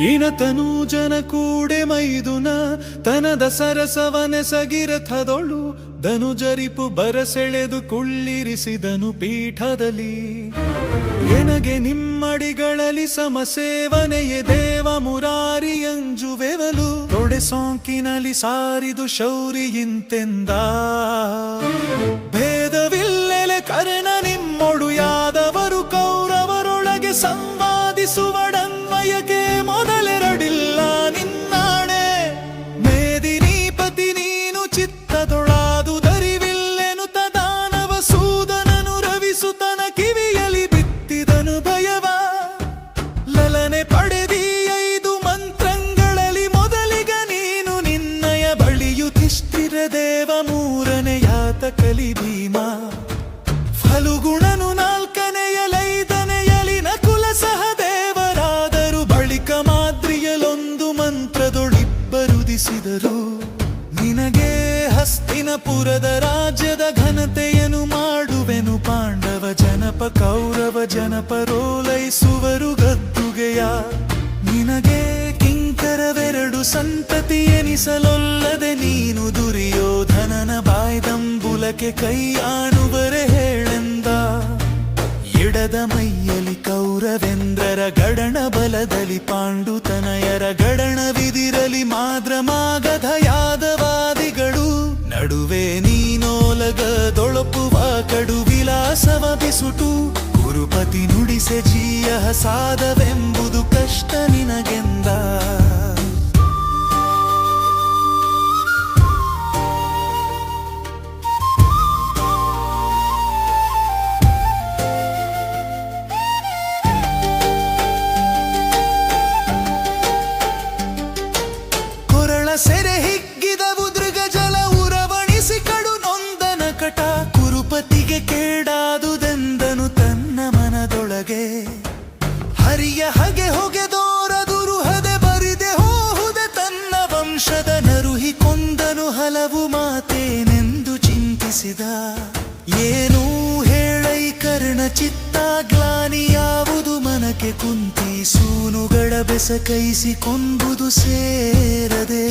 ಇನತನು ಜನ ಕೂಡೆ ಮೈದುನ ತನದ ಸರಸವನೆಸಗಿರಥದೊಳು ಧನುಜರಿಪು ಬರಸೆಳೆದು ಕುಳ್ಳಿರಿಸಿದನು ಪೀಠದಲ್ಲಿ. ಎನಗೆ ನಿಮ್ಮಡಿಗಳಲ್ಲಿ ಸಮಸೇವನೆಯೇ ದೇವ ಮುರಾರಿಯಂಜುವೆವಲು ತೊಡೆ ಸೋಂಕಿನಲ್ಲಿ ಸಾರಿದು ಶೌರಿ ಇಂತೆಂದ. ಭೇದವಿಲ್ಲೆಲೆ ಕರ್ಣ ನಿಮ್ಮೊಡು ಯಾದವರು ಕೌರವರೊಳಗೆ ಸಂವಾದಿಸುವಡನ್ವಯಕ್ಕೆ ಮೊದಲೆರಡಿಲ್ಲ ನಿನ್ನಾಣೆ. ಮೇದಿನೀಪತಿ ನೀನು ಚಿತ್ತದೊಳಾದು ದರಿವಿಲ್ಲೆನು ತದಾನವ ಸೂದನನು ರವಿಸುತನ ಕಿವಿಯಲಿ ಬಿತ್ತಿದನು ಭಯವ. ಲಲನೆ ಪಡೆದೀಯೈದು ಮಂತ್ರಂಗಳಲ್ಲಿ ಮೊದಲಿಗ ನೀನು ನಿನ್ನಯ ಬಳಿಯುತಿಷ್ಠಿರ ದೇವ ಮೂರನೆಯಾತ ಕಲಿ ಭೀಮ. ಫಲುಗುಣನು ನಾಲ್ಕನೆಯಲೈದನೆಯಲಿ ನಕುಲ ಸಹದೇವರಾದರು ಬಳಿಕ ಮಾದ್ರಿಯಲೊಂದು ಮಂತ್ರದೊಳಿಬ್ಬರುದಿಸಿದರು. ನಿನಗೆ ಹಸ್ತಿನಪುರದ ರಾಜ್ಯದ ಘನತೆಯನ್ನು ಮಾಡುವೆನು. ಪಾಂಡವ ಜನಪ ಕೌರವ ಜನಪರೋಲೈಸುವರು ಗದ್ದುಗೆಯ. ನಿನಗೆ ಕಿಂಕರವೆರಡು ಸಂತತಿ ಎನಿಸಲೊಲ್ಲದೆ ನೀನು ದುರ್ಯೋಧನನ ಬಾಯ್ದಂಬುಲಕ್ಕೆ ಕೈ ಆಣುವರೆ ಹೇಳೆಂದ. ಎಡದ ಮೈಯಲಿ ಕೌರವೆಂದ್ರರ ಗಡಣ ಬಲದಲ್ಲಿ ಪಾಂಡುತನಯರ ಗಡಣವಿದಿರಲಿ ಮಾದ್ರಮಾಗಧ ಯಾದವಾದಿಗಳು. ನಡುವೆ ನೀನೋಲಗದೊಳಪುವ ಕಡು ವಿಲಾಸವ ಬಿಸುಟು ಗುರುಪತಿ ನುಡಿಸೆ ಜೀಯ ಸಾಧವೆಂಬುದು ಕಷ್ಟ ನಿನಗೆಂದ. ಸೆರೆ ಹಿಗ್ಗಿದವು ದೃಗಜಲ ಉರವಣಿಸಿ ಕಡು ನೊಂದನ ಕಟ. ಕುರುಪತಿಗೆ ಕೇಡಾದುದೆಂದನು ತನ್ನ ಮನದೊಳಗೆ. ಹರಿಯ ಹಗೆ ಹೊಗೆದೋರದುರುಹದೆ ಬರಿದೆ ಹೋಹುದೆ ತನ್ನ ವಂಶದ ನರುಹಿ ಕೊಂದನು ಹಲವು ಮಾತೇನೆಂದು ಚಿಂತಿಸಿದ. ಏನೂ ಹೇಳೈ ಕರ್ಣ ಚಿತ್ತಾಗ್ಲಾನಿ ಯಾವುದು ಮನಕ್ಕೆ ಕುಂತಿ. ಸೂನುಗಳ ಬೆಸಕೈಸಿ ಕೊಂಬುದು ಸೇರದೆ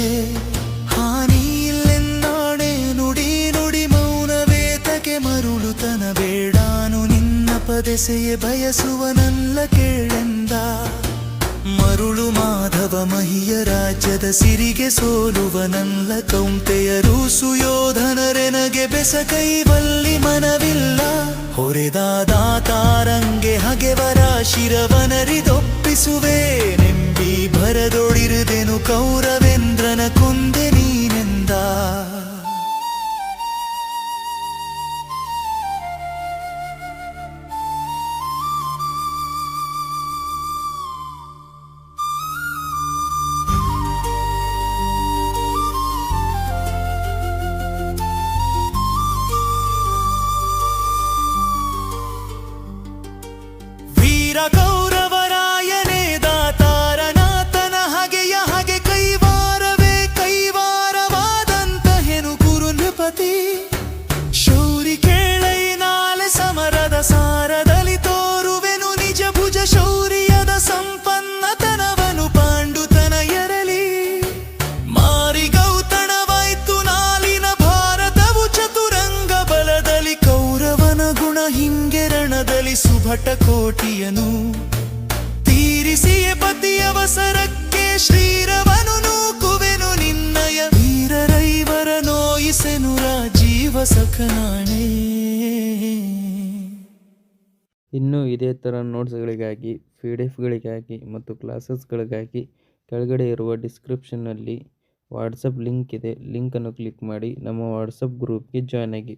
ಹಾನಿ ಇಲ್ಲೆನ್ನಾಣೆ. ನುಡಿ ನುಡಿ ಮೌನವೇತಕ್ಕೆ ಮರುಳುತನ ಬೇಡಾನು ನಿನ್ನ ಪದೆಸೆಯೇ ಬಯಸುವನಲ್ಲ ಕೇಳೆಂದ. ಮರುಳು ಮಾಧವ ಮಹಿಯ ರಾಜ್ಯದ ಸಿರಿಗೆ ಸೋಲುವನಲ್ಲ ಕೌಂತೆಯರು ಸುಯೋಧನರೆನಗೆ ಬೆಸಕೈವಲ್ಲಿ ಮನವಿಲ್ಲ. ಹೊರೆದಾದಾತಾರಂಗೆ ಹಗೆವರ ಶಿರವನರಿದೊಪ್ಪಿಸುವೆ ನೆಂಬಿ ಭರದೊಳಿರುದೆನು ಕೌರವೇಂದ್ರನ ಕೊಂದೆ ನೀನೆಂದ. ಕೌರವರಾಯನೇ ದಾತಾರನಾಥನ ಹಗೆಯ ಹಗೆ ಕೈವಾರವೇ ಕೈವಾರವಾದಂತ ಹೆನು ಗುರು ನೃಪತಿ. ಶೌರಿ ಕೇಳೈ ನಾಳೆ ಸಮರದ ಸಾರದಲ್ಲಿ ತೋರುವೆನು ನಿಜ ಭುಜ ಶೌರ್ಯದ ಸಂಪನ್ನತನವನು ಪಾಂಡುತನ ಎರಲಿ. ಮಾರಿ ಗೌತಣವಾಯ್ತು ನಾಲಿನ ಭಾರತವು ಚತುರಂಗ ಬಲದಲ್ಲಿ. ಕೌರವನ ಗುಣ ಹಿಂಗೆರಣದಲ್ಲಿ ಸುಭಟ ಕೋಟಿಯನು ತೀರಿಸಿಯೇ ಪತಿ ಅವಸರಕ್ಕೆ ಶ್ರೀರವನು ನೂಕುವೆನು ನಿನ್ನಯ. ವೀರರೈವರ ನೋಯಿಸೆನು ರಾಜೀವ ಸಖನಾಣೆ. ಇನ್ನು ಇದೇ ಥರ ನೋಟ್ಸ್ಗಳಿಗಾಗಿ PDF-ಗಳಿಗಾಗಿ ಮತ್ತು ಕ್ಲಾಸಸ್ಗಳಿಗಾಗಿ ಕೆಳಗಡೆ ಇರುವ ಡಿಸ್ಕ್ರಿಪ್ಷನ್ನಲ್ಲಿ ವಾಟ್ಸಪ್ ಲಿಂಕ್ ಇದೆ. ಲಿಂಕನ್ನು ಕ್ಲಿಕ್ ಮಾಡಿ ನಮ್ಮ ವಾಟ್ಸಪ್ ಗ್ರೂಪ್ಗೆ ಜಾಯ್ನ್ ಆಗಿ.